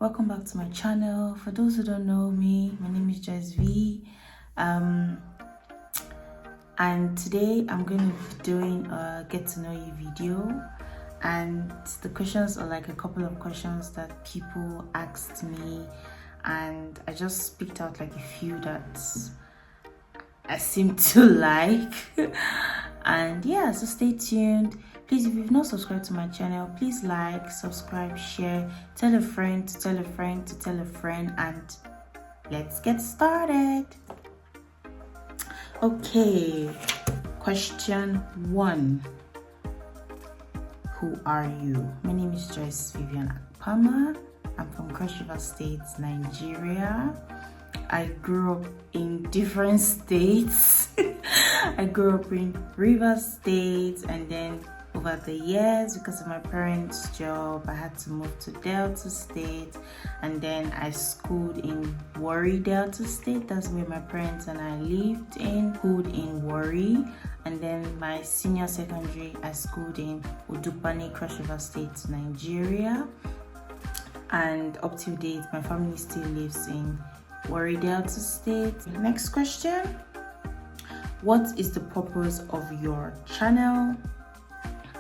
Welcome back to my channel. For those who don't know me, my name is Joyce V. Um, and today I'm going to be doing a get to know you video. And the questions are like a couple of questions that people asked me, and I just picked out like a few that I seem to like. And yeah, so stay tuned. Please, if you've not subscribed to my channel, please like, subscribe, share, tell a friend to tell a friend to tell a friend, and let's get started. Okay, question 1. Who are you? My name is Joyce Vivian Akpama. I'm from Cross River State, Nigeria. I grew up in different states. I grew up in Rivers State, and then over the years, because of my parents' job, I had to move to Delta State, and then I schooled in Warri, Delta State. That's where my parents and I lived in, schooled in Warri. And then my senior secondary, I schooled in Udupani, Cross River State, Nigeria. And up to date, my family still lives in Warri, Delta State. Next question. What is the purpose of your channel,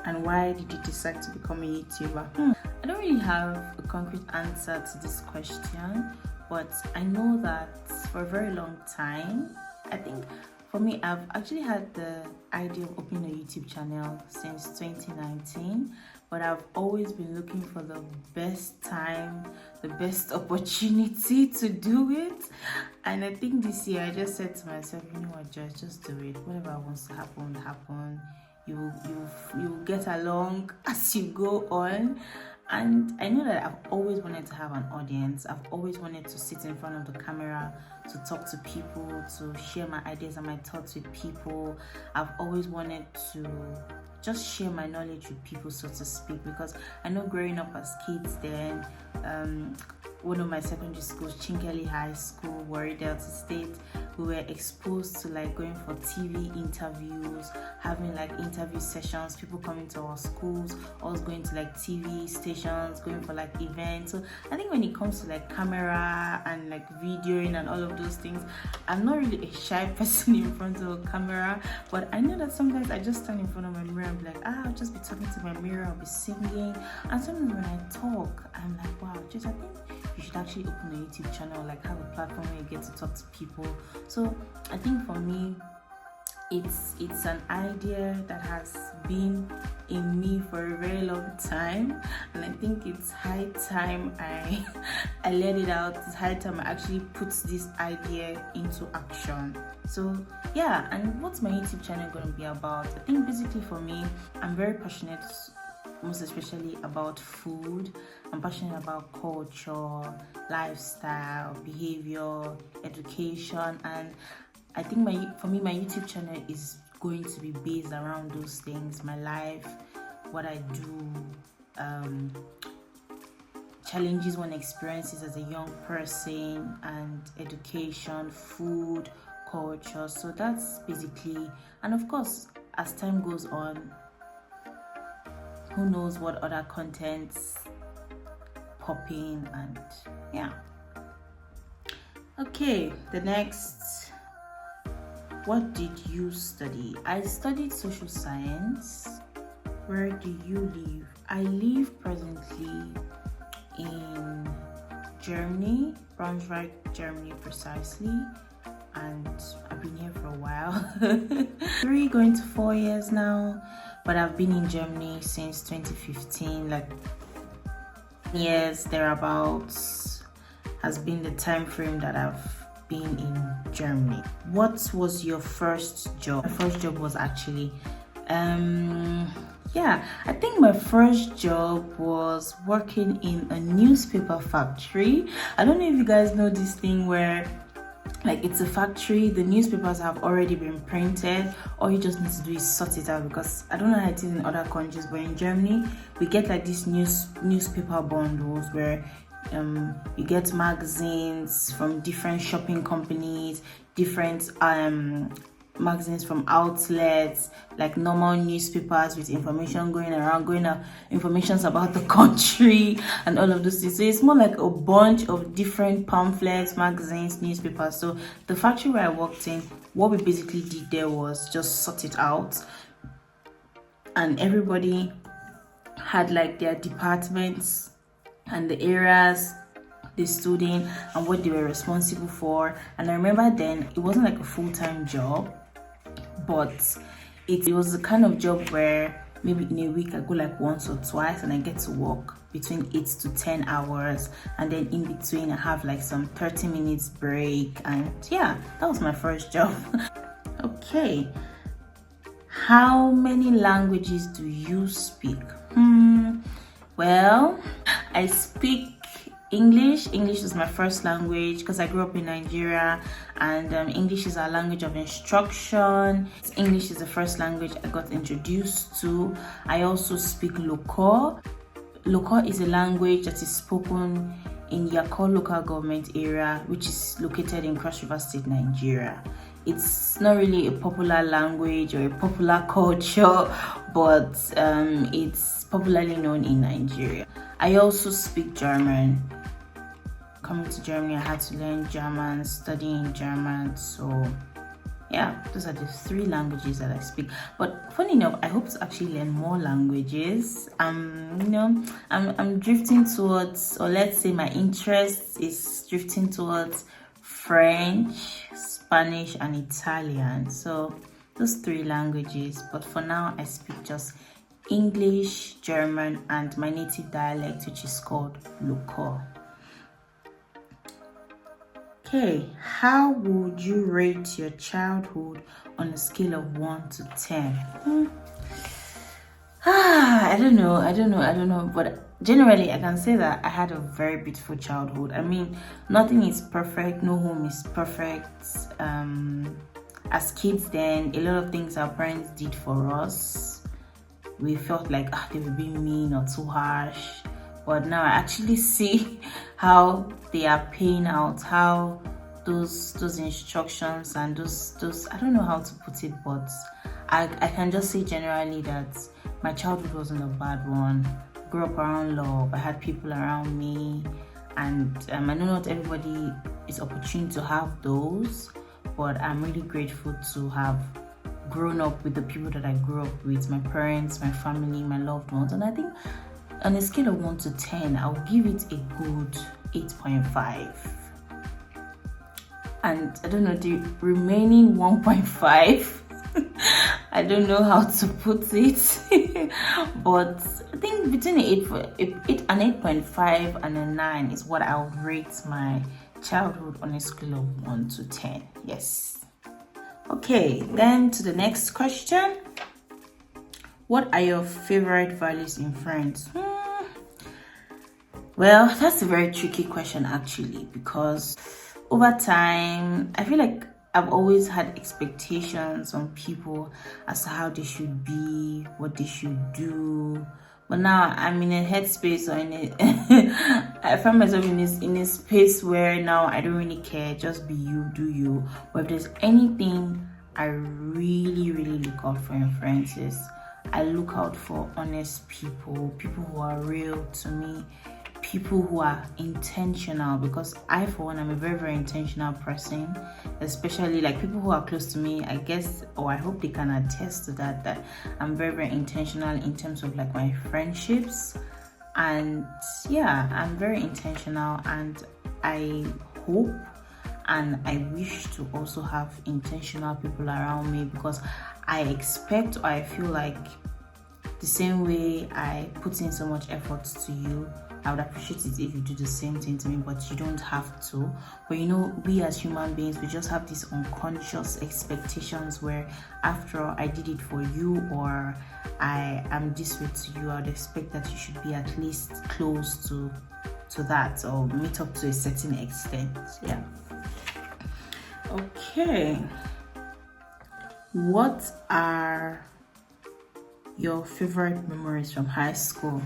and why did you decide to become a YouTuber? I don't really have a concrete answer to this question, but I know that for a very long time, I think for me, I've actually had the idea of opening a YouTube channel since 2019, but I've always been looking for the best time, the best opportunity to do it. And I think this year I just said to myself, you know what, just do it. Whatever wants to happen, happen. You get along as you go on. And I know that I've always wanted to have an audience. I've always wanted to sit in front of the camera, to talk to people, to share my ideas and my thoughts with people. I've always wanted to just share my knowledge with people, so to speak, because I know growing up as kids then, one of my secondary schools, Chinkeli High School, Warri, Delta State, we were exposed to like going for TV interviews, having like interview sessions, people coming to our schools, us going to like TV stations, going for like events. So I think when it comes to like camera and like videoing and all of those things, I'm not really a shy person in front of a camera, but I know that sometimes I just stand in front of my mirror and be like, I'll just be talking to my mirror, I'll be singing. And sometimes when I talk, I'm like, wow, just I think you should actually open a YouTube channel, like have a platform where you get to talk to people. So I think for me, it's an idea that has been in me for a very long time, and I think it's high time I let it out. It's high time I actually put this idea into action. So yeah, and what's my YouTube channel going to be about? I think basically for me, I'm very passionate, most especially about food. I'm passionate about culture, lifestyle, behavior, education, and I think for me my YouTube channel is going to be based around those things: my life, what I do, challenges one experiences as a young person, and education, food, culture. So that's basically, and of course, as time goes on, who knows what other contents pop in, and yeah. Okay, the next. What did you study? I studied social science. Where do you live? I live presently in Germany, Braunschweig, Germany precisely, and I've been here for a while. 3 going to 4 years now, but I've been in Germany since 2015, like years thereabouts has been the time frame that I've been in Germany. What was your first job? My first job was actually I think my first job was working in a newspaper factory. I don't know if you guys know this thing where like it's a factory, the newspapers have already been printed, all you just need to do is sort it out, because I don't know how it is in other countries, but in Germany we get like these newspaper bundles where you get magazines from different shopping companies, different magazines from outlets, like normal newspapers with information going around, informations about the country and all of those things. So it's more like a bunch of different pamphlets, magazines, newspapers. So the factory where I worked in, what we basically did there was just sort it out, and everybody had like their departments and the areas they stood in and what they were responsible for. And I remember then it wasn't like a full-time job, but it was the kind of job where maybe in a week I go like once or twice, and I get to work between 8 to 10 hours, and then in between I have like some 30 minutes break. And yeah, that was my first job. Okay, how many languages do you speak? Well, I speak English. English is my first language because I grew up in Nigeria, and English is our language of instruction. English is the first language I got introduced to. I also speak Loko. Loko is a language that is spoken in Yako local government area, which is located in Cross River State, Nigeria. It's not really a popular language or a popular culture, but it's popularly known in Nigeria. I also speak German. Coming to Germany, I had to learn German, studying German. So yeah, those are the 3 languages that I speak. But funny enough, I hope to actually learn more languages. I'm drifting towards, or let's say my interest is drifting towards French, Spanish, and Italian. So those 3 languages. But for now, I speak just English, German, and my native dialect, which is called Loko. Okay, how would you rate your childhood on a scale of 1 to 10? I don't know. But generally, I can say that I had a very beautiful childhood. I mean, nothing is perfect. No home is perfect. As kids then, a lot of things our parents did for us, we felt like they were being mean or too harsh. But now I actually see how they are paying out, how those instructions and those I don't know how to put it, but I can just say generally that my childhood wasn't a bad one. I grew up around love. I had people around me, and I know not everybody is opportune to have those, but I'm really grateful to have grown up with the people that I grew up with, my parents, my family, my loved ones. And I think on a scale of 1 to 10, I'll give it a good 8.5. And I don't know, the remaining 1.5, I don't know how to put it, but I think between an 8.5 and a 9 is what I'll rate my childhood on a scale of 1 to 10. Yes. Okay, then to the next question. What are your favorite values in friends? Well, that's a very tricky question actually, because over time, I feel like I've always had expectations on people as to how they should be, what they should do. But now I'm in a headspace, or I find myself in a space where now I don't really care. Just be you, do you. But if there's anything I really look out for in friends, is I look out for honest people who are real to me, people who are intentional, because I, for one, I'm a very intentional person, especially like people who are close to me, I guess, or I hope they can attest to that I'm very intentional in terms of like my friendships. And yeah, I'm very intentional, and I hope and I wish to also have intentional people around me, because I expect, or I feel like the same way I put in so much effort to you, I would appreciate it if you do the same thing to me, but you don't have to. But we as human beings, we just have these unconscious expectations where, after all, I did it for you, or I am this way to you, I would expect that you should be at least close to that, or meet up to a certain extent. Yeah. Okay. What are your favorite memories from high school?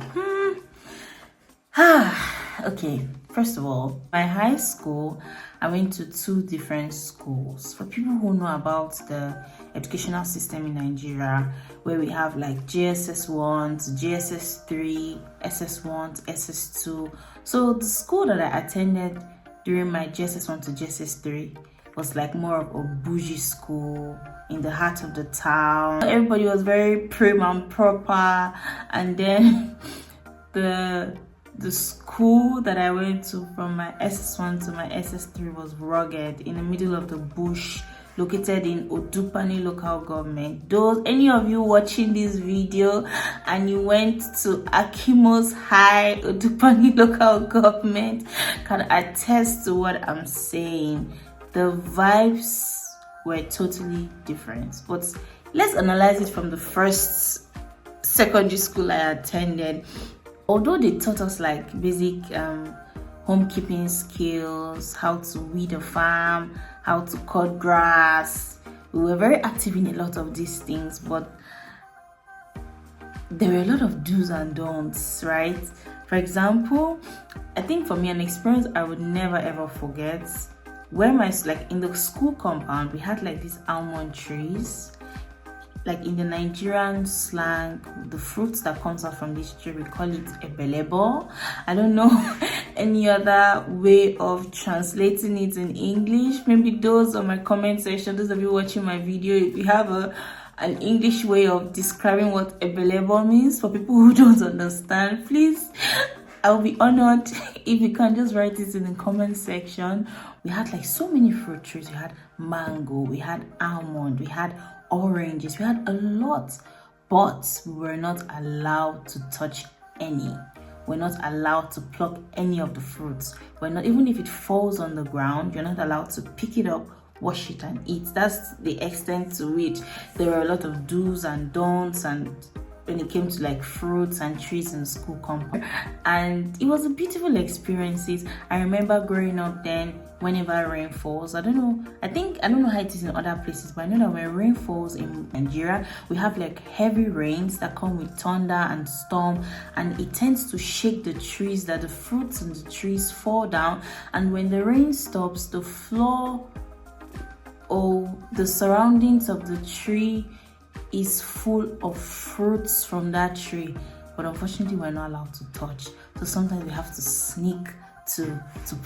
Okay, First of all, my high school, I went to 2 different schools. For people who know about the educational system in Nigeria, where we have like JSS 1 to JSS 3, SS 1 to SS 2. So the school that I attended during my JSS 1 to JSS 3 was like more of a bougie school in the heart of the town. Everybody was very prim and proper, and then the school that I went to from my SS1 to my SS3 was rugged in the middle of the bush, located in Odupani local government. Any of you watching this video and you went to Akimos High, Odupani local government, can attest to what I'm saying. The vibes were totally different. But let's analyze it from the first secondary school I attended. Although they taught us like basic homekeeping skills, how to weed a farm, how to cut grass, we were very active in a lot of these things, but there were a lot of do's and don'ts, right? For example, I think for me, an experience I would never ever forget, where in the school compound, we had like these almond trees. Like in the Nigerian slang, the fruits that comes out from this tree, we call it ebelebo. I don't know any other way of translating it in English. Maybe those on my comment section, those of you watching my video, if you have an English way of describing what ebelebo means for people who don't understand, please, I'll be honored if you can just write it in the comment section. We had like so many fruit trees. We had mango, we had almond, we had oranges, we had a lot, but we were not allowed to touch any. We're not allowed to pluck any of the fruits. We're not, even if it falls on the ground, you're not allowed to pick it up, wash it and eat. That's the extent to which there were a lot of do's and don'ts, and when it came to like fruits and trees in school compound. And it was a beautiful experience. I remember growing up then, whenever rain falls, I don't know how it is in other places, but I know that when rain falls in Nigeria, we have like heavy rains that come with thunder and storm, and it tends to shake the trees, that the fruits and the trees fall down. And when the rain stops, the floor or the surroundings of the tree is full of fruits from that tree, but unfortunately we're not allowed to touch. So sometimes we have to sneak to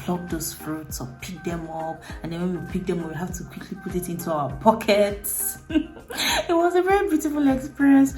pluck those fruits or pick them up, and then when we pick them up, we have to quickly put it into our pockets. It was a very beautiful experience.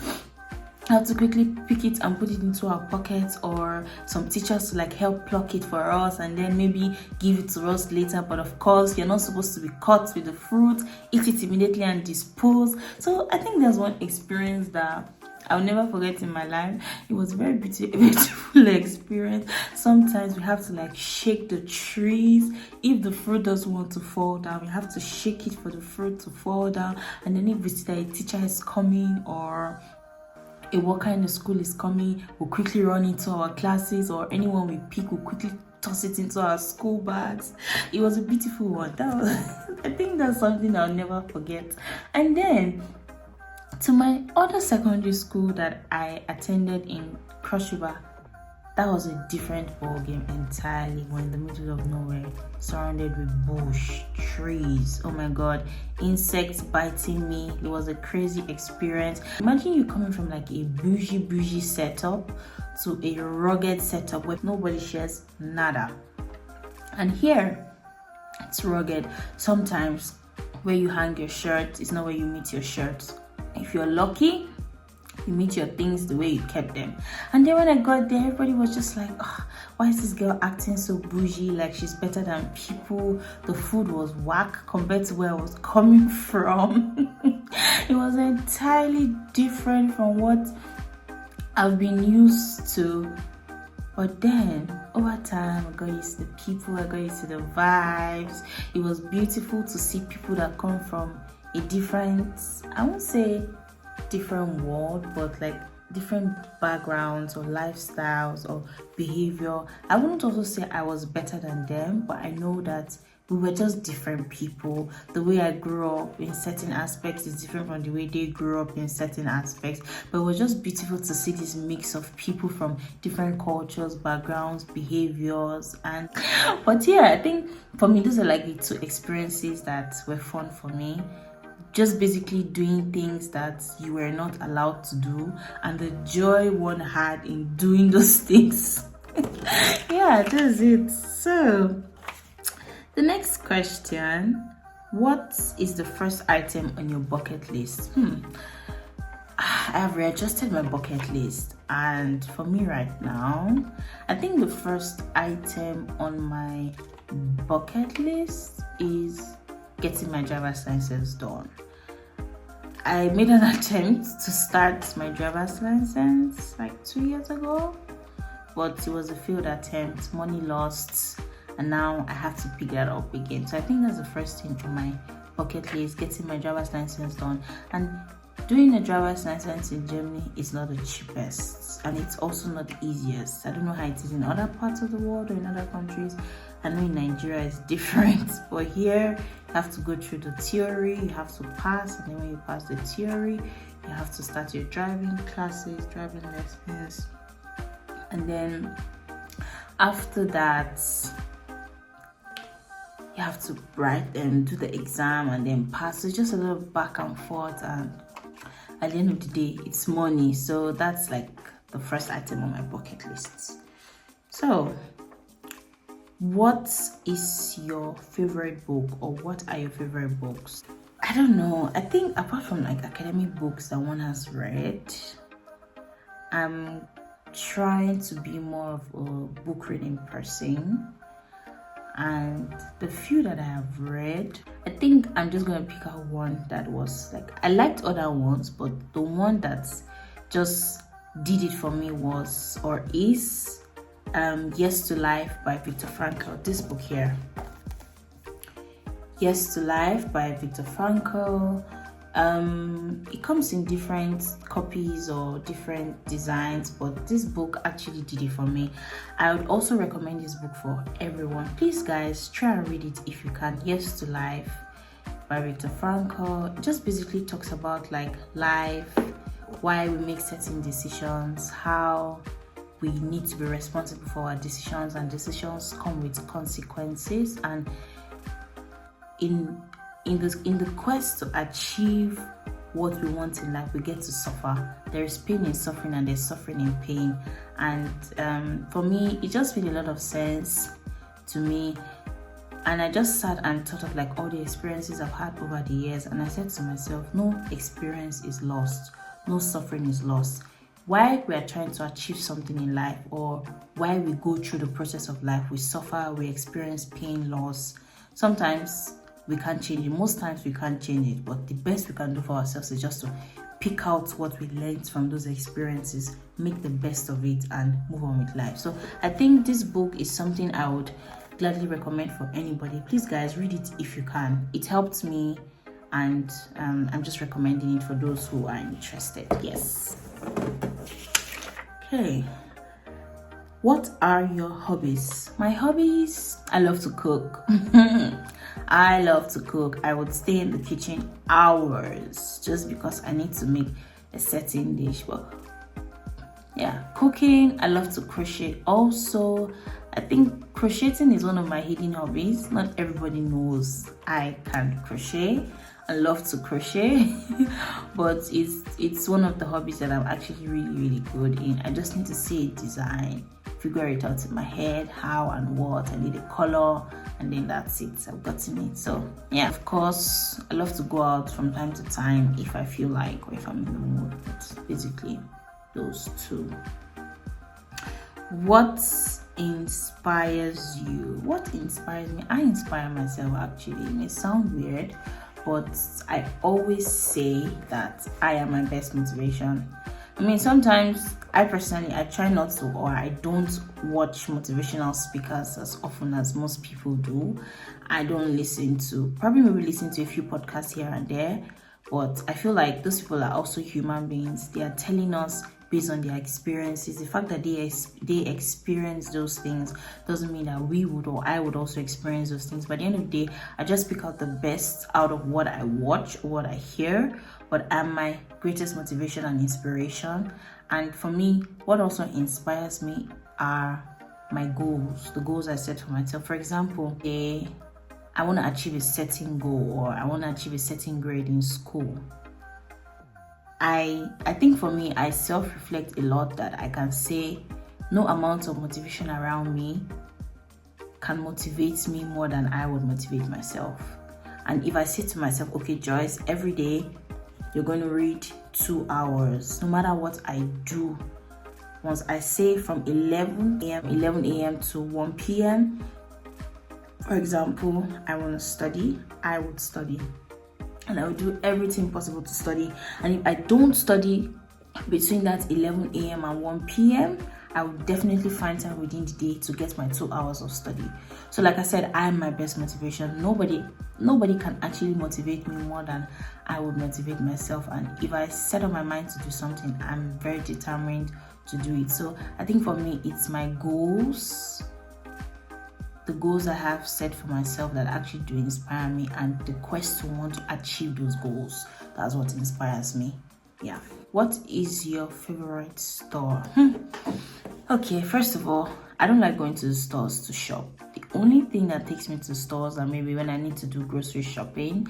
I have to quickly pick it and put it into our pockets, or some teachers to like help pluck it for us and then maybe give it to us later. But of course, you're not supposed to be caught with the fruit, eat it immediately and dispose. So I think there's one experience that I'll never forget in my life. It was a very beautiful experience. Sometimes we have to like shake the trees. If the fruit doesn't want to fall down, we have to shake it for the fruit to fall down. And then if we see that a teacher is coming or a worker in the school is coming, we'll quickly run into our classes, or anyone we pick, we'll quickly toss it into our school bags. It was a beautiful one. I think that's something I'll never forget. And then to my other secondary school that I attended in Cross River, that was a different ballgame entirely. We're in the middle of nowhere, surrounded with bush, trees. Oh my god, insects biting me. It was a crazy experience. Imagine you coming from like a bougie setup to a rugged setup where nobody shares nada. And here, it's rugged. Sometimes where you hang your shirt is not where you meet your shirt. If you're lucky, you meet your things the way you kept them. And then when I got there, everybody was just like, oh, why is this girl acting so bougie, like she's better than people? The food was whack compared to where I was coming from. It was entirely different from what I've been used to. But then over time, I got used to the people, I got used to the vibes. It was beautiful to see people that come from a different, I won't say different world, but like different backgrounds or lifestyles or behavior. I wouldn't also say I was better than them, but I know that we were just different people. The way I grew up in certain aspects is different from the way they grew up in certain aspects. But it was just beautiful to see this mix of people from different cultures, backgrounds, behaviors, and but yeah, I think for me those are like the two experiences that were fun for me. Just basically doing things that you were not allowed to do, and the joy one had in doing those things. Yeah, that's it. So the next question: what is the first item on your bucket list? I have readjusted my bucket list, and for me right now, I think the first item on my bucket list is getting my driver's license done. I made an attempt to start my driver's license like 2 years ago, but it was a failed attempt, money lost, and now I have to pick that up again. So I think that's the first thing on my bucket list, getting my driver's license done. And doing a driver's license in Germany is not the cheapest, and it's also not the easiest. I don't know how it is in other parts of the world or in other countries. I know in Nigeria it's different, but here you have to go through the theory, you have to pass, and then when you pass the theory, you have to start your driving classes, driving lessons, and then after that, you have to write and do the exam and then pass. So it's just a little back and forth, and at the end of the day, it's money. So that's like the first item on my bucket list. So what is your favorite book, or what are your favorite books? I don't know. I think apart from like academic books that one has read, I'm trying to be more of a book reading person. And the few that I have read, I think I'm just going to pick out one that was like, I liked other ones, but the one that just did it for me was, or is, Yes to Life by Viktor Frankl. This book here, Yes to Life by Viktor Frankl. It comes in different copies or different designs, but this book actually did it for me. I would also recommend this book for everyone. Please guys, try and read it if you can. Yes to Life by Viktor Frankl. It just basically talks about like life, why we make certain decisions, how we need to be responsible for our decisions, and decisions come with consequences, and in the quest to achieve what we want in life, we get to suffer. There is pain in suffering, and there's suffering in pain. And for me, it just made a lot of sense to me. And I just sat and thought of like all the experiences I've had over the years, and I said to myself, no experience is lost, no suffering is lost. While we are trying to achieve something in life, or while we go through the process of life, we suffer, we experience pain, loss. Sometimes we can't change it. Most times we can't change it, but the best we can do for ourselves is just to pick out what we learned from those experiences, make the best of it, and move on with life. So I think this book is something I would gladly recommend for anybody. Please guys, read it if you can. It helped me, and I'm just recommending it for those who are interested. Yes. Okay. What are your hobbies? My hobbies, I love to cook. I love to cook. I would stay in the kitchen hours just because I need to make a certain dish. But yeah, cooking, I love to crochet also. I think crocheting is one of my hidden hobbies. Not everybody knows I can crochet. I love to crochet, but it's one of the hobbies that I'm actually really good in. I just need to see a design, figure it out in my head, how and what. I need a color, and then that's it. I've gotten it. So yeah, of course, I love to go out from time to time if I feel like, or if I'm in the mood. But basically, those two. What inspires you? What inspires me? I inspire myself actually. It may sound weird, but I always say that I am my best motivation. I mean, sometimes I try not to, or I don't watch motivational speakers as often as most people do. I don't maybe listen to a few podcasts here and there, but I feel like those people are also human beings. They are telling us based on their experiences. The fact that they experience those things doesn't mean that we would or I would also experience those things. But at the end of the day, I just pick out the best out of what I watch or what I hear, but I'm my greatest motivation and inspiration. And for me, what also inspires me are my goals, the goals I set for myself. For example, I want to achieve a certain goal, or I want to achieve a certain grade in school. I think for me, I self-reflect a lot that I can say no amount of motivation around me can motivate me more than I would motivate myself. And if I say to myself, okay, Joyce, every day you're going to read 2 hours, no matter what I do. Once I say from 11 a.m. to 1 p.m., for example, I want to study, I would study. And I would do everything possible to study. And if I don't study between that 11 a.m. and 1 p.m., I would definitely find time within the day to get my 2 hours of study. So like I said, I'm my best motivation. Nobody can actually motivate me more than I would motivate myself. And if I set up my mind to do something, I'm very determined to do it. So I think for me, it's my goals, the goals I have set for myself that actually do inspire me, and the quest to want to achieve those goals. That's what inspires me. Yeah. What is your favorite store? Okay, first of all, I don't like going to the stores to shop. The only thing that takes me to stores are maybe when I need to do grocery shopping.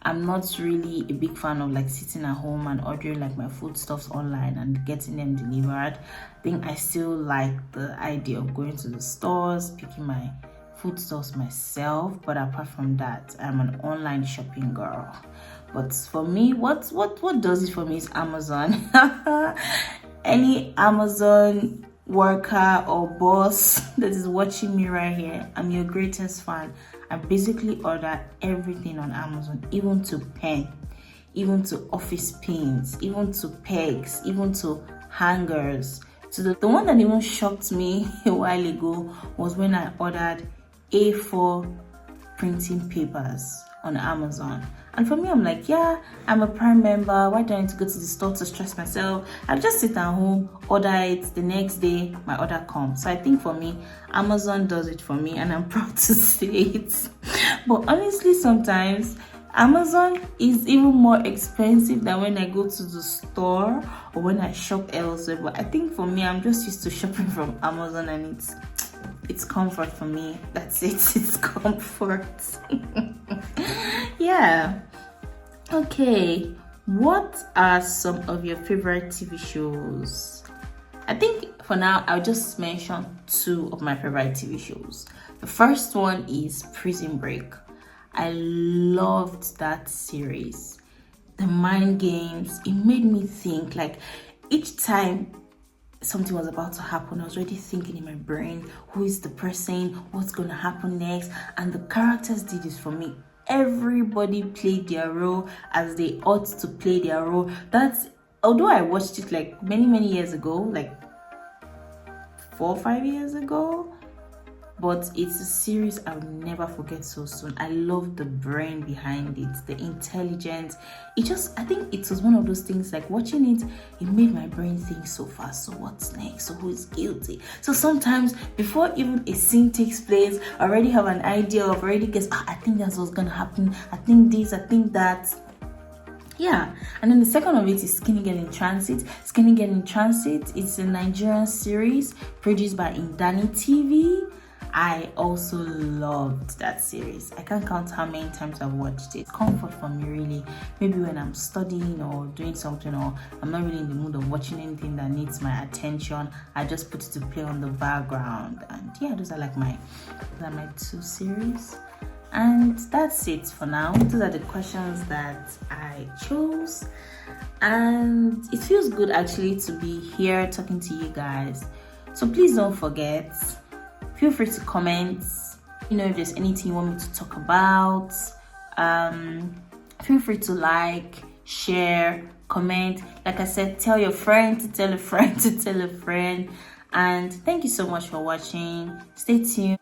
I'm not really a big fan of like sitting at home and ordering like my foodstuffs online and getting them delivered. I think I still like the idea of going to the stores, picking my foodstuffs myself. But apart from that, I'm an online shopping girl. But for me, what does it for me is Amazon. Any Amazon worker or boss that is watching me right here, I'm your greatest fan. I basically order everything on Amazon, even to pen, even to office pins, even to pegs, even to hangers. So the one that even shocked me a while ago was when I ordered A4 printing papers on Amazon. And for me, I'm like, yeah, I'm a Prime member. Why do I need to go to the store to stress myself? I'll just sit at home, order it. The next day, my order comes. So I think for me, Amazon does it for me, and I'm proud to say it. But honestly, sometimes Amazon is even more expensive than when I go to the store or when I shop elsewhere. But I think for me, I'm just used to shopping from Amazon, and it's comfort for me. That's it. It's comfort. Yeah. Okay. What are some of your favorite TV shows? I think for now, I'll just mention 2 of my favorite TV shows. The first one is Prison Break. I loved that series. The mind games, it made me think. Like, each time something was about to happen, I was already thinking in my brain, who is the person, what's going to happen next, and the characters did this for me. Everybody played their role as they ought to play their role. That's, although I watched it like many years ago, like 4 or 5 years ago, but it's a series I will never forget so soon. I love the brain behind it, the intelligence. I think it was one of those things, like watching it, it made my brain think so fast. So what's next? So who is guilty? So sometimes before even a scene takes place, I already have an idea of, already guess, I think that's what's gonna happen. I think this, I think that. Yeah. And then the second of it is Skinny Girl in Transit. Skinny Girl in Transit, it's a Nigerian series produced by Indani TV. I also loved that series. I can't count how many times I've watched it. Comfort for me, really. Maybe when I'm studying or doing something, or I'm not really in the mood of watching anything that needs my attention, I just put it to play on the background. And yeah, those are my 2 series. And that's it for now. Those are the questions that I chose. And it feels good actually to be here talking to you guys. So please don't forget, feel free to comment. If there's anything you want me to talk about. Feel free to like, share, comment. Like I said, tell your friend to tell a friend to tell a friend. And thank you so much for watching. Stay tuned.